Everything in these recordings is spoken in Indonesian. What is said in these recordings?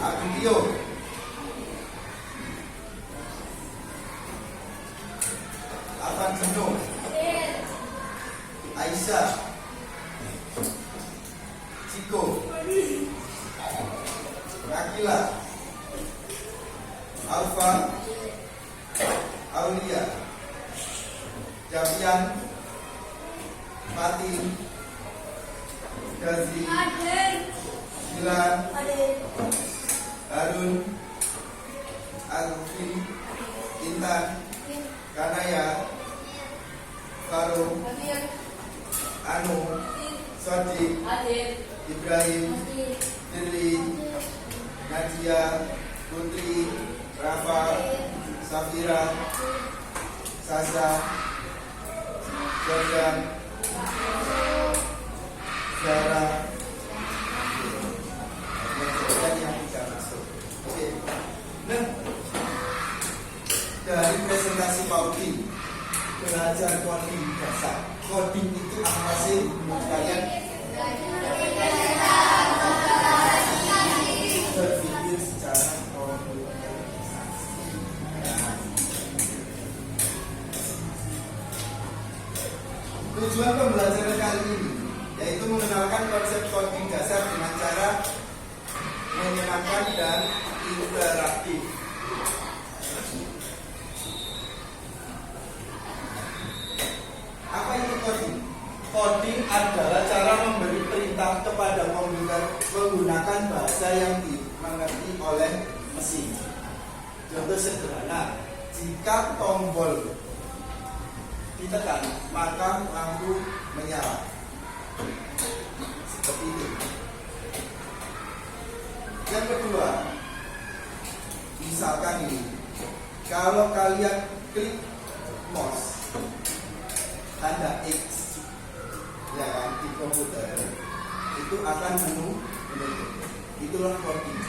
Agustio, Afan Jeno, Aisyah, Ciko, Akila, Alfa, Aulia, Javian, Fatin, Gazi, Dilan, Harun, Alfi, Intan, Kanaya, Farum, Anu, Sodik, Ibrahim, Lili, Nadia, Putri, Rafa, Safira, Sasa, Jordan, Zara, dan yang tidak masuk. Oke. Nah, dari presentasi Pauli belajar coding dasar. Coding itu apa sih menurut kalian? Berpikir secara komputerisasi. Tujuan pembelajaran kali ini yaitu mengenalkan konsep coding dasar dengan cara menyenangkan dan interaktif. Apa itu coding? Coding adalah cara memberi perintah kepada komputer menggunakan bahasa yang dimengerti oleh mesin. Contoh sederhana, jika tombol ditekan, maka lampu menyala. Seperti itu. Yang kedua, misalkan ini, kalau kalian klik mouse tanda X, ya kan, di komputer, itu akan menu menunjuk. Itulah coding.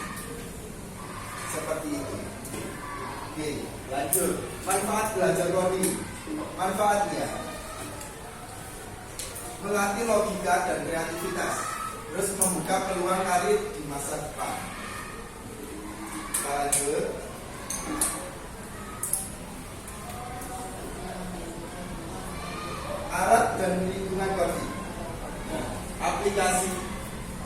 Seperti itu. Oke, lanjut. Manfaat belajar coding. Manfaatnya melatih logika dan kreativitas, terus membuka peluang karir di masa depan. Lanjut. Alat dan lingkungan coding. Aplikasi.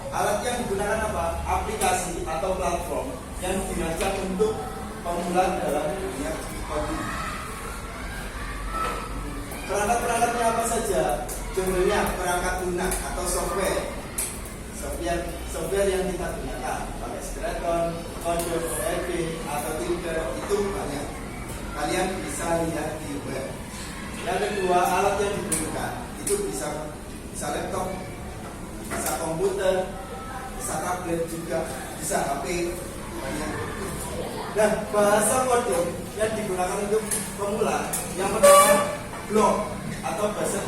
Alat yang digunakan apa? Aplikasi atau platform yang dirancang untuk pemula dalam dunia coding. Perangkat-perangkatnya apa saja? Contohnya perangkat lunak atau software yang kita gunakan, pakai Straton, Code, OLP, atau Tinker, itu banyak. Kalian bisa lihat di web. Yang kedua, alat yang digunakan itu bisa laptop, bisa komputer, bisa tablet juga, bisa HP, banyak. Nah, bahasa coding yang digunakan untuk pemula, yang pertama block atau bahasa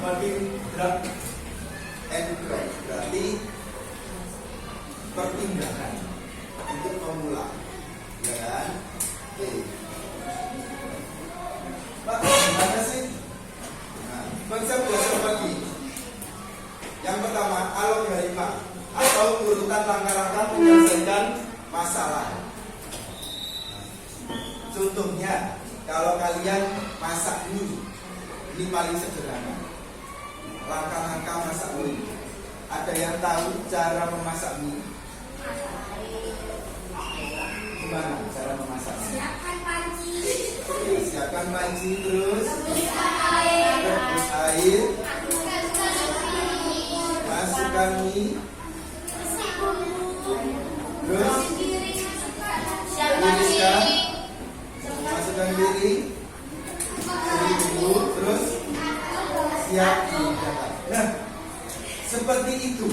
coding drag and drop, berarti perpindahan untuk pemula, ya kan? Oke. Pak, gimana sih? Nah, konsep dasar coding. Yang pertama, algoritma atau urutan langkah-langkah menyelesaikan masalah. Contohnya, kalau kalian masak mie, ini paling sederhana. Langkah-langkah masak mie. Ada yang tahu cara memasak mie? Gimana cara memasak mie? Siapkan panci. Siapkan panci, terus Rebus air, masukkan mie, terus tiriskan, masukkan piring, bumbu, terus siap dihidangkan. Nah, seperti itu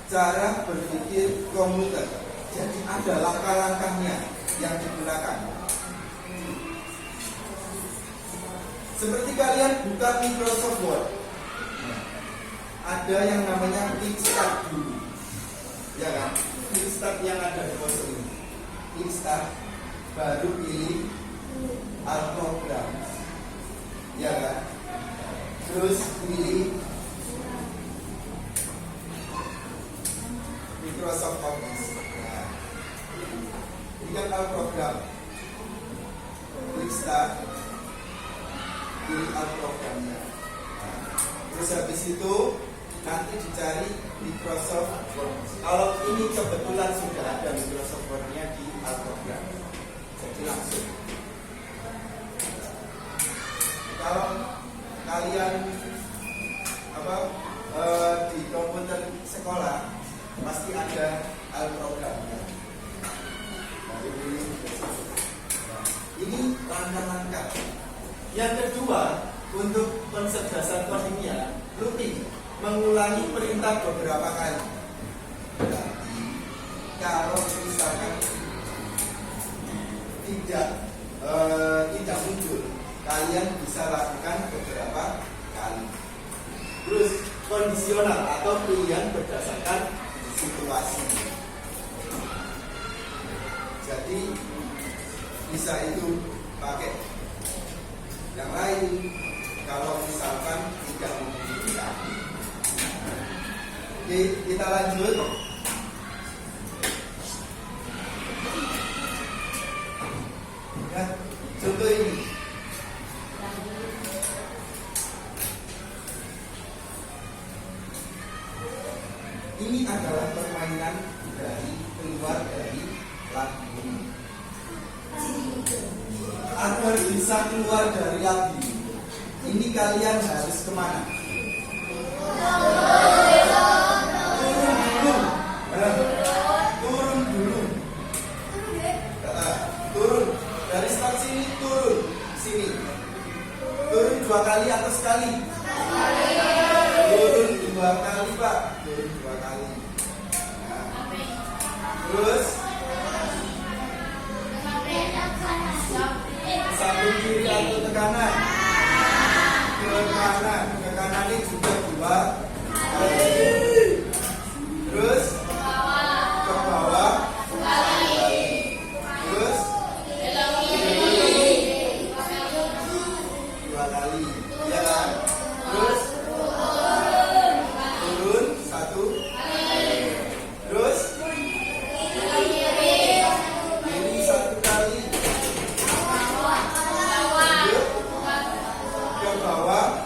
cara berpikir komputer. Jadi ada langkah-langkahnya yang digunakan. Seperti kalian buka Microsoft Word, ada yang namanya Quick Start dulu, ya kan? Quick Start yang ada di pojok ini. Quick Start, baru pilih Alt Program, ya kan? Terus pilih Microsoft Office. Nah, Ini kan al program. Klik start. Pilih al programnya. Nah, terus habis itu nanti dicari Microsoft Word. Kalau ini kebetulan sudah ada Microsoft Word-nya di al program, jadi langsung. Kalau kalian di komputer sekolah pasti ada al programnya. Ini langkah-langkah. Yang kedua, untuk konsep dasar codingnya rutin mengulangi perintah beberapa kali. Berarti kalau misalkan tidak muncul, kalian bisa lakukan beberapa kali. Terus kondisional atau pilihan berdasarkan situasi. Jadi bisa itu pakai yang lain kalau misalkan tidak memungkinkan. Oke, kita lanjut. Nah, contoh ini. Ini adalah permainan keluar dari lagu. Agar bisa keluar dari lagu, ini kalian harus kemana? Turun dulu. Turun dari start sini, turun sini. Turun 2 kali atau sekali? Turun 2 kali, Pak. Turun 2 kali. Nah. Terus sambung kiri atau ke kanan? Ke kanan. Ke kanan ini juga 2 kali. Terus ke bawah 2 kali. Terus 2 kali. Ya kan? Terus turun 1 kali. Terus kiri 1 kali. Ke bawah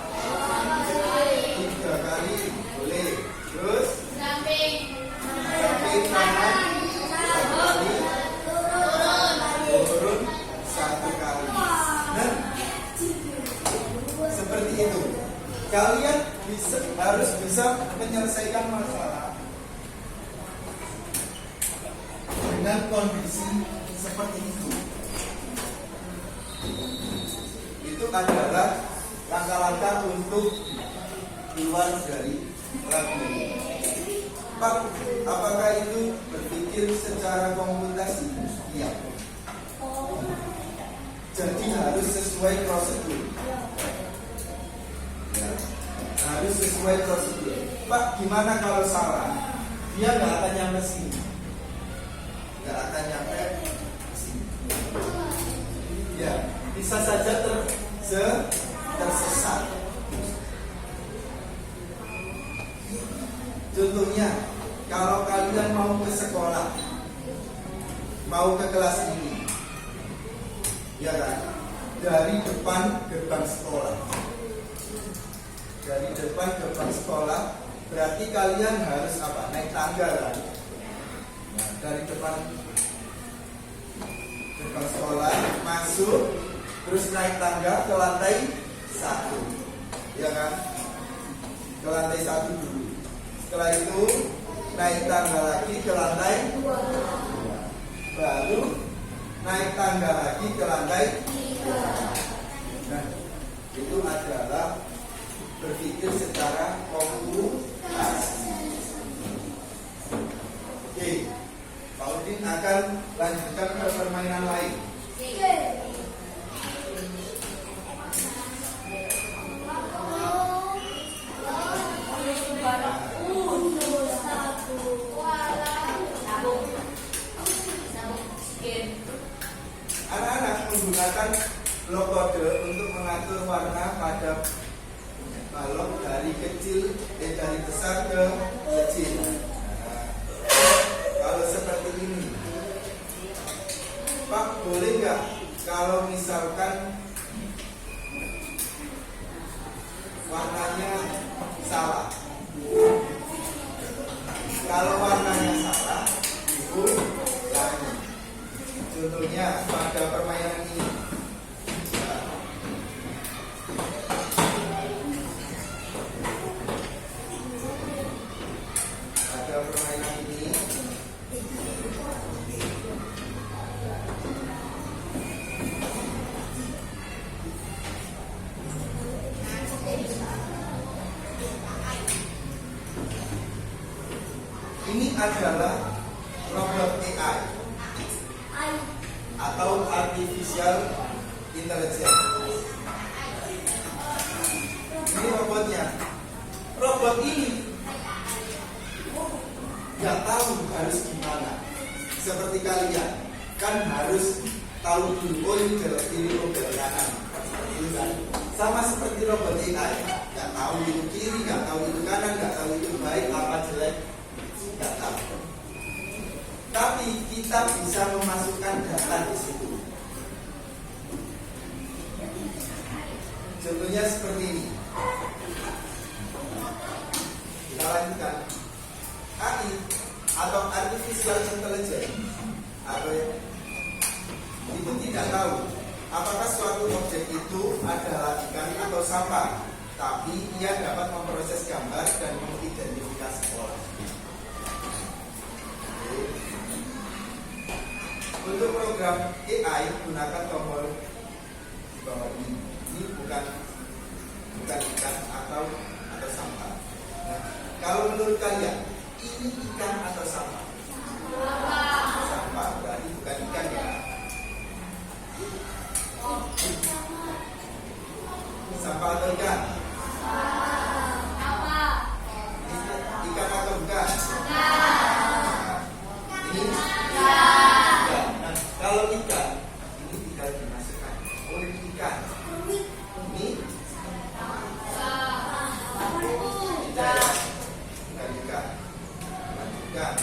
3 kali. Boleh. Terus samping kanan 1 kali. Turun 1 kali. Nah, seperti itu. Kalian harus bisa menyelesaikan masalah dengan kondisi seperti itu. Itu adalah langkah-langkah untuk keluar dari lagu. Pak, apakah itu berpikir secara komunikasi? Iya. Jadi harus sesuai prosedur. Ya, harus sesuai prosedur. Pak, gimana kalau salah? Dia nggak akan nyampe sini. Nggak akan nyampe sini. Ya, bisa saja tersesat. Contohnya, kalau kalian mau ke sekolah, mau ke kelas ini, ya kan? Dari depan gerbang sekolah. Dari depan gerbang sekolah, berarti kalian harus apa? Naik tangga kan? Nah, dari depan gerbang sekolah masuk, terus naik tangga ke lantai 1, ya kan? Ke lantai 1 dulu. Setelah itu naik tangga lagi ke lantai 2, baru naik tangga lagi ke lantai 3. Nah, itu adalah berpikir secara komunikasi. Oke, Pak Udin akan lanjutkan ke permainan lain. Anak-anak menggunakan blok kode untuk mengatur warna pada balok dari besar ke kecil. Nah, kalau seperti ini, boleh nggak kalau misalkan warnanya salah? Kalau warnanya salah, itu lagi. Contohnya pada permainan ini. Pada permainan ini, ini adalah robot AI atau artificial intelligence. Ini robotnya. Robot ini nggak tahu harus gimana. Seperti kalian kan harus tahu dulu, oh ini belok kiri, oh belok kanan. Itu kan sama seperti robot AI. Nggak tahu itu kiri, nggak tahu itu kanan, nggak tahu itu baik apa jelek. Nggak tahu. Tapi kita bisa memasukkan data di situ. Contohnya seperti ini. Kita lanjutkan. AI atau artificial intelligence itu tidak tahu apakah suatu objek itu adalah ikan atau sampah, tapi ia dapat memproses gambar dan mengidentifikasi pola. Untuk program AI gunakan tombol di bawah ini. Ini bukan ikan atau sampah. Nah, kalau menurut kalian ini ikan atau sampah? Sampah, berarti bukan ikan ya. Sampah atau ikan? Ikan atau bukan? Ini ikan. Kalau ikan, ini tinggal dimasukkan. Oh, ini ikan. Ini tidak ya? Bukan ikan. Lanjutkan.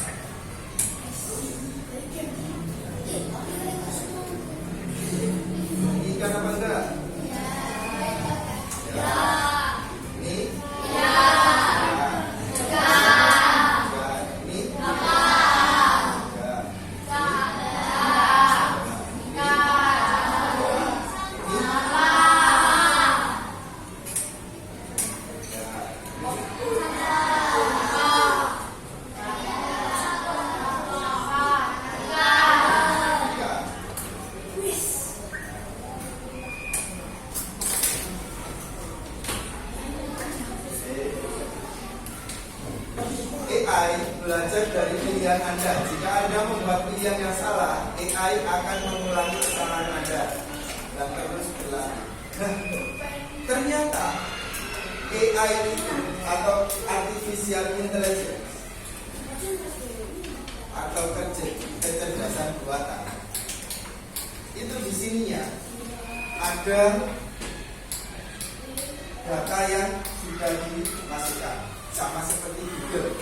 Ini ikan apa enggak? Ya. Ini? Ya. Ini? AI belajar dari pilihan Anda. Jika Anda membuat pilihan yang salah, AI akan mengulangi kesalahan Anda dan terus berlanjut. Ternyata AI itu atau artificial intelligence atau kecerdasan buatan itu di sininya ada data yang sudah dimasukkan, sama seperti Google.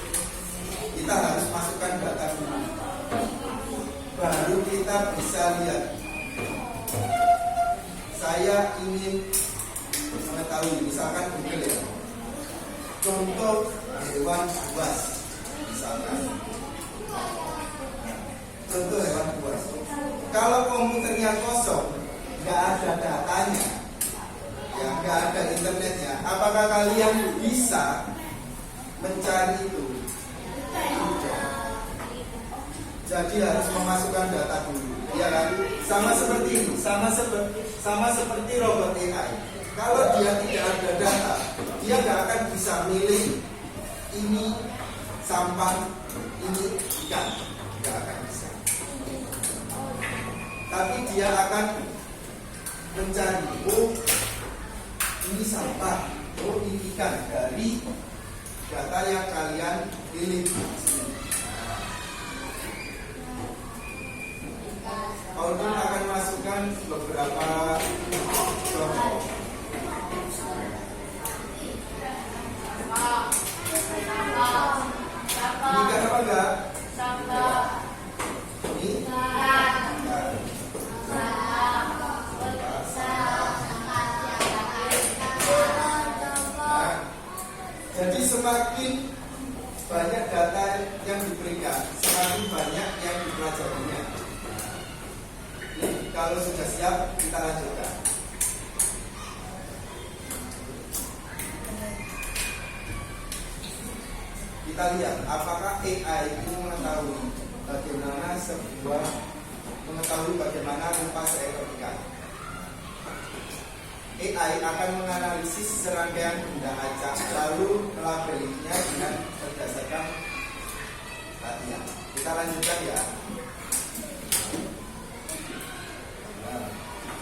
Kita harus masukkan data dulu, baru kita bisa lihat. Saya ingin mengetahui, misalkan Google ya, contoh hewan buas, misalkan contoh hewan buas. Kalau komputernya kosong, nggak ada datanya, ya nggak ada internetnya, apakah kalian bisa mencari itu? Jadi harus memasukkan data dulu, ya kan? Sama seperti ini, sama seperti robot AI. Kalau dia tidak ada data, dia nggak akan bisa milih ini sampah, ini ikan, nggak akan bisa. Tapi dia akan mencari, oh ini sampah, oh ini ikan, dari data yang kalian pilih. Audun akan masukkan beberapa contoh. Ini kan apa enggak? Ini? Kalau sudah siap, kita lanjutkan. Kita lihat apakah AI itu mengetahui bagaimana rupa seekor ikan. AI akan menganalisis serangkaian benda acak lalu melabelinya dengan berdasarkan latihan. Kita lanjutkan ya. Nah,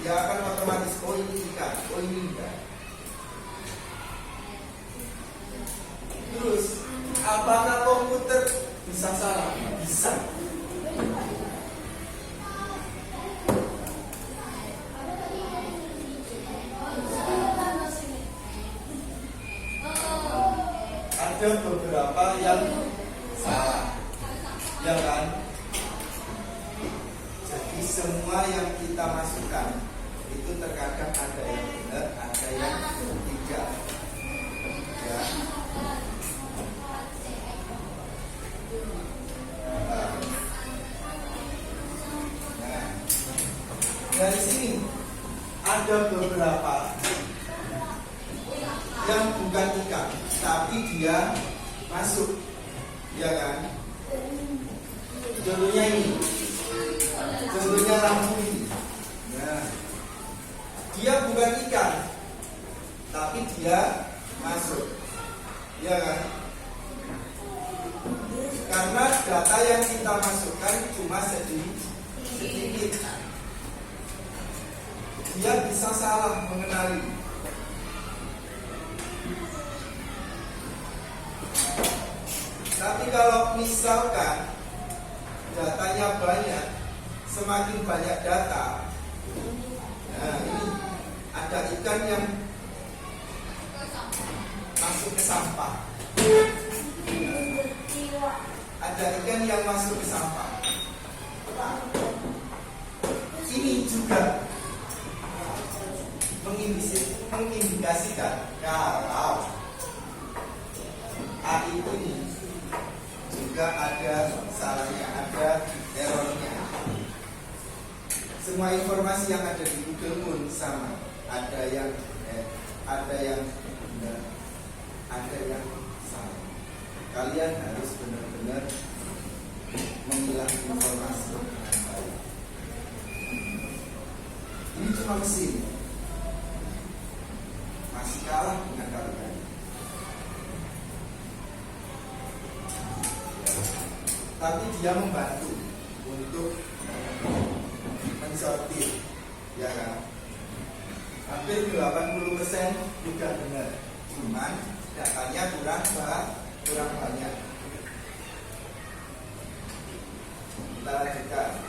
dia akan otomatis, oh ini ikan, oh ini enggak. Terus, apakah komputer bisa salah? Bisa. Ada beberapa yang salah, ya kan? Jadi semua yang kita masukkan itu terkadang ada yang benar, ada yang tidak. Ya. Nah, dari sini ada beberapa yang bukan ikan, tapi dia masuk, ya kan? Contohnya ini, contohnya lampu ini. Nah, dia bukan ikan, tapi dia masuk, ya kan? Karena data yang kita masukkan cuma sedikit, dia bisa salah mengenali. Tapi kalau misalkan datanya banyak, semakin banyak data, nah ini ada ikan yang masuk ke sampah, ada ikan yang masuk ke sampah. Ini juga mengindikasikan kalau AI ini juga ada salahnya, ada errornya. Semua informasi yang ada di Google pun sama, ada yang benar, ada yang salah. Kalian harus benar-benar memilah informasi dengan baik. Ini cuma mesin, masih kalah dengan kalian. Tapi dia membantu untuk mensortir, ya kan? Hampir 80% juga benar, cuman datanya kurang banyak. Kita lanjutkan.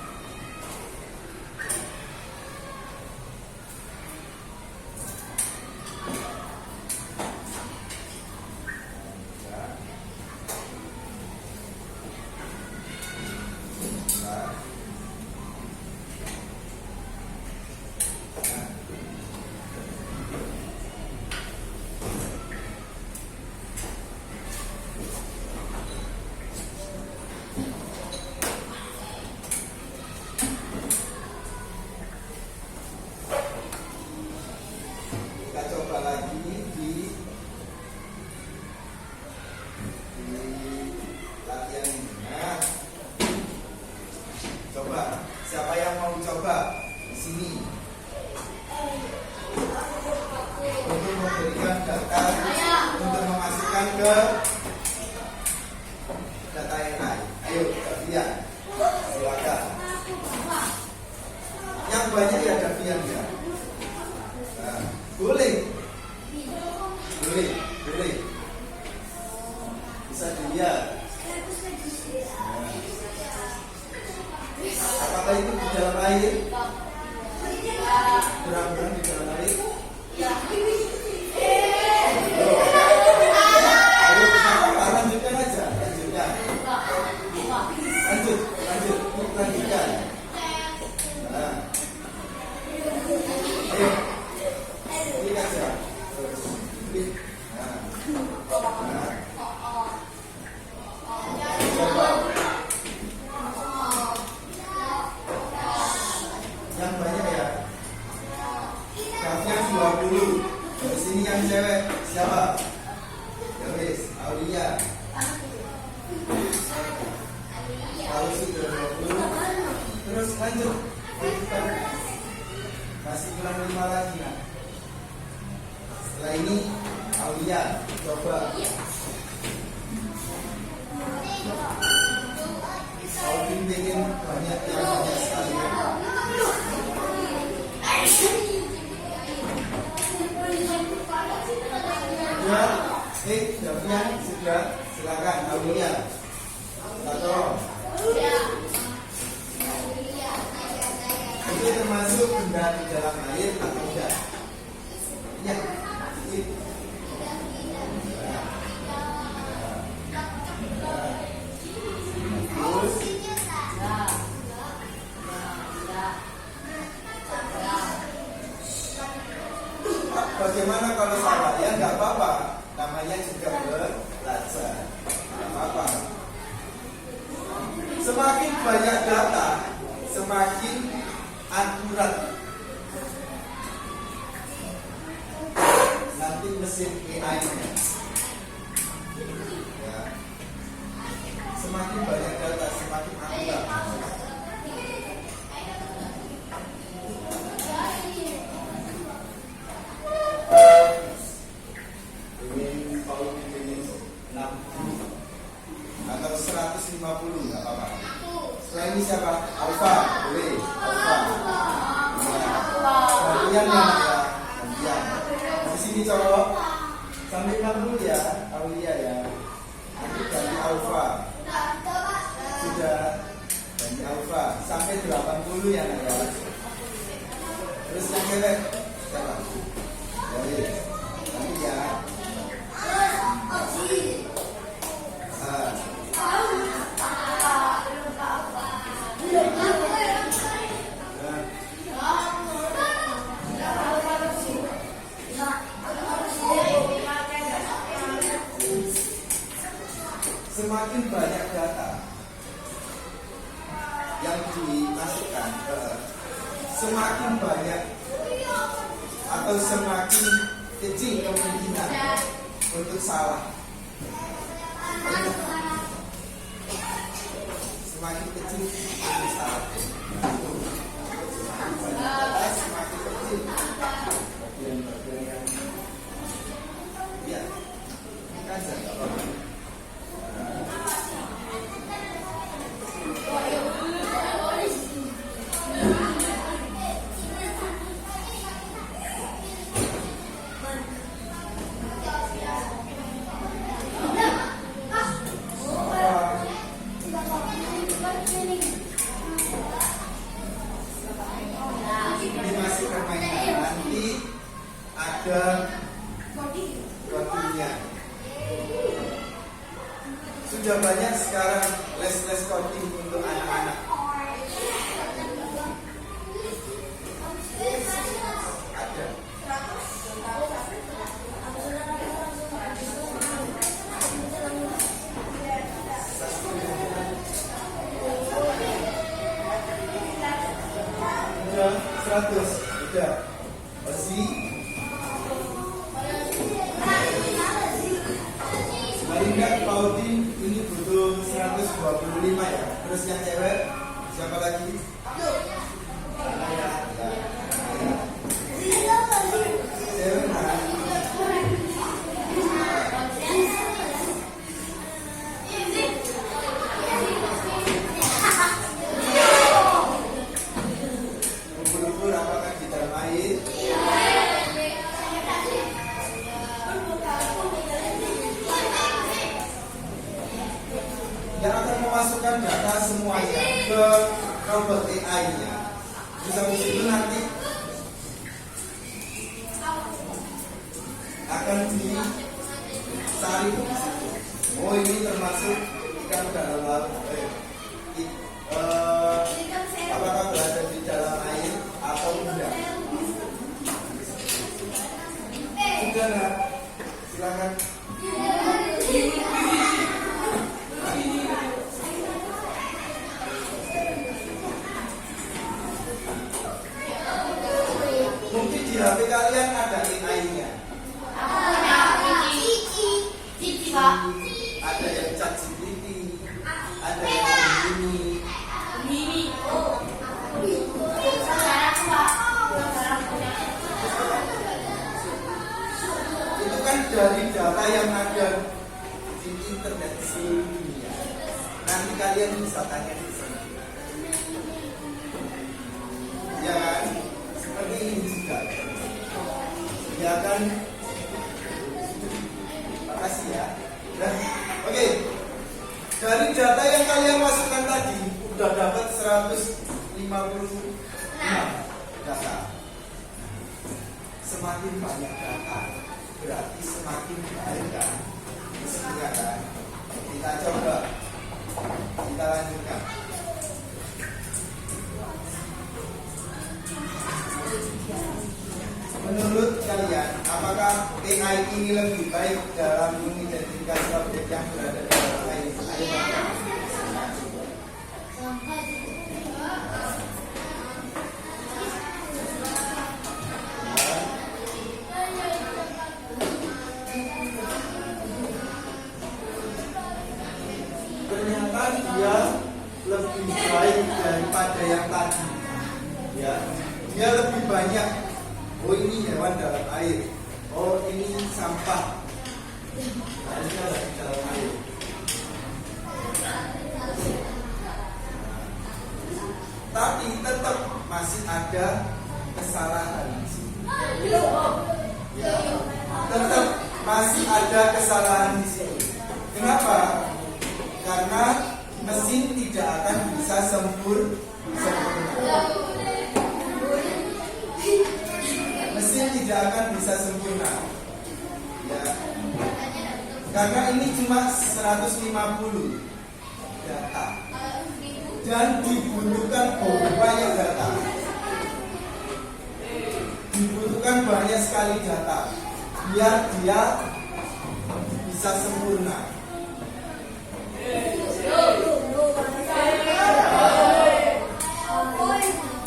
Siapa yang mau coba di sini untuk memberikan data, untuk memasukkan ke data yang lain? Ayo, lihat, silakan. Yang banyak ya Davian ya. Nah, boleh, bisa dilihat. Apakah itu di dalam air? Berang-berang di dalam air? Ayo, lanjutkan aja, lanjutkan. Lanjutkan. Nah. Ayo, klik aja. Klik. Nah. Coba. Yang banyak ya. yang cewek siapa? Ya wis, Aulia. Kalau sudah 20, terus lanjut. Masih kurang 5 lagi nah. Setelah ini Aulia coba. Audin bikin banyak sekali ya. Sudah sudah silakan Aulia. Atau itu termasuk benda di dalam air atau tidak? Ya. Bagaimana kalau salah? Ya nggak apa-apa. Namanya juga belajar. Nggak apa-apa. Semakin banyak data, semakin akurat. Nanti mesin AI-nya. Ya. Semakin banyak data, semakin akurat. Atau 150 nggak apa-apa. Setelah ini siapa? Alfa, boleh. Alfa. Gantian ya, gantian. Di sini cowok sampai 60 ya, Aulia ya. Nanti ganti Alfa. Sudah ganti Alfa sampai 80 ya nak ya. Terus yang cewek siapa? Boleh. Nanti ya. Semakin banyak data yang dimasukkan semakin banyak atau semakin kecil kemungkinan untuk salah. Semakin kecil untuk salah. Semakin kecil. Ya, kan saja. Sudah banyak sekarang les coding untuk anak-anak. Ada. Sudah 100, sudah. Masih. Paling Paudin ini butuh 125 ya. Terus yang cewek siapa lagi? Cewek nah. Ubur-ubur apakah di dalam air? Yang akan memasukkan data semuanya ke robot AI-nya. Bisa itu nanti akan dicari. Oh ini termasuk ikan dalam laut. Apakah berada di dalam air atau tidak? Sudah nak? Silakan. Mungkin di HP kalian ada AI-nya. data yang ada di internet seluruh dunia. Nanti kalian bisa tanya di sini. Ya kan? Seperti ini juga. Ya kan? Makasih ya. Nah, oke. Dari data yang kalian masukkan tadi, udah dapat 156 data. Semakin banyak data, berarti semakin baik kan? Isinya kan? Kita coba, kita lanjutkan. Menurut kalian, apakah AI ini lebih baik dalam mengidentifikasi objek yang berada di dalam air? Ternyata dia lebih baik daripada yang tadi. Ya, dia lebih banyak. Oh, ini hewan dalam air. Oh, ini sampah. Harusnya di dalam air. Tapi tetap masih ada kesalahan di sini. Ya, tetap masih ada kesalahan di sini. Kenapa? Karena mesin tidak akan bisa sempurna. Mesin tidak akan bisa sempurna. Ya. Karena ini cuma 150 data. Dan dibutuhkan banyak data. Dibutuhkan banyak sekali data biar dia bisa sempurna.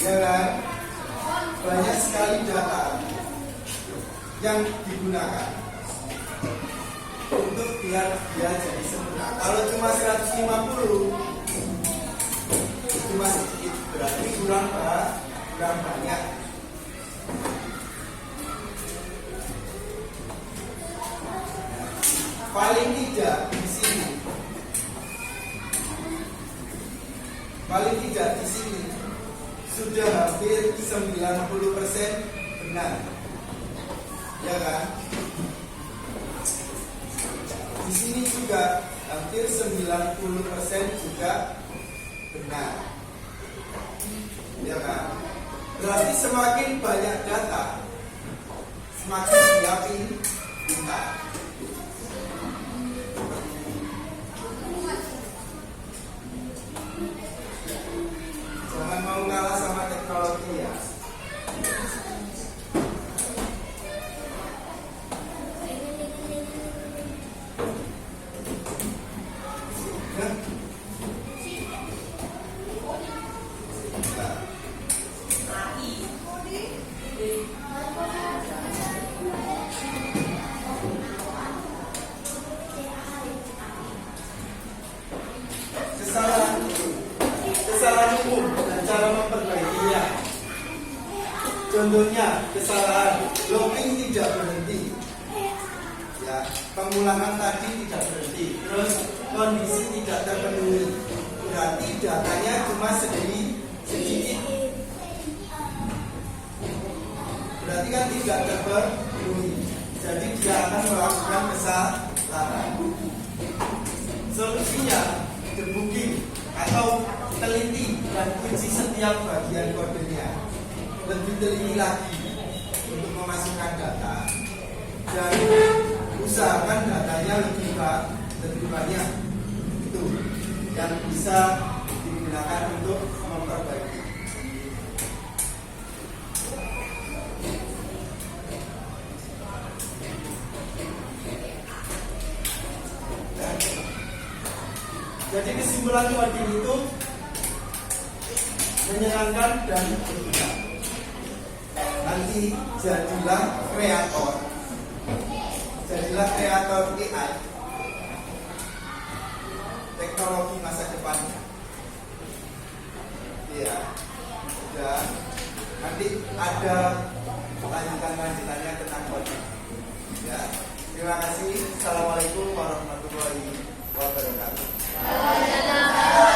Ya kan? Banyak sekali data yang digunakan untuk biar dia jadi sempurna. Kalau cuma 150 cuma sedikit, berarti kurang banyak. Paling tidak di sini, paling tidak di sini sudah hampir 90% benar, ya kan? Di sini juga hampir 90% juga benar, ya kan? Berarti semakin banyak data, semakin yakin kita. Jangan mau kalah sama teknologi ya. Kesalahan umum dan cara memperbaikinya. Contohnya kesalahan looping tidak berhenti, ya, pengulangan tadi tidak berhenti, terus kondisi tidak terpenuhi, berarti datanya cuma sedikit, berarti kan tidak terpenuhi, jadi dia akan melakukan kesalahan. Solusinya debugging atau teliti dan uji setiap bagian kodenya, lebih teliti lagi untuk memasukkan data dan usahakan datanya lebih banyak, itu yang bisa digunakan untuk memperbaiki. Jadi kesimpulan coding itu menyenangkan dan berguna. Nanti jadilah kreator AI, teknologi masa depannya. Ya, dan nanti ada lanjutannya tentang coding. Ya. Terima kasih. Assalamualaikum warahmatullahi wabarakatuh. Waalaikumsalam.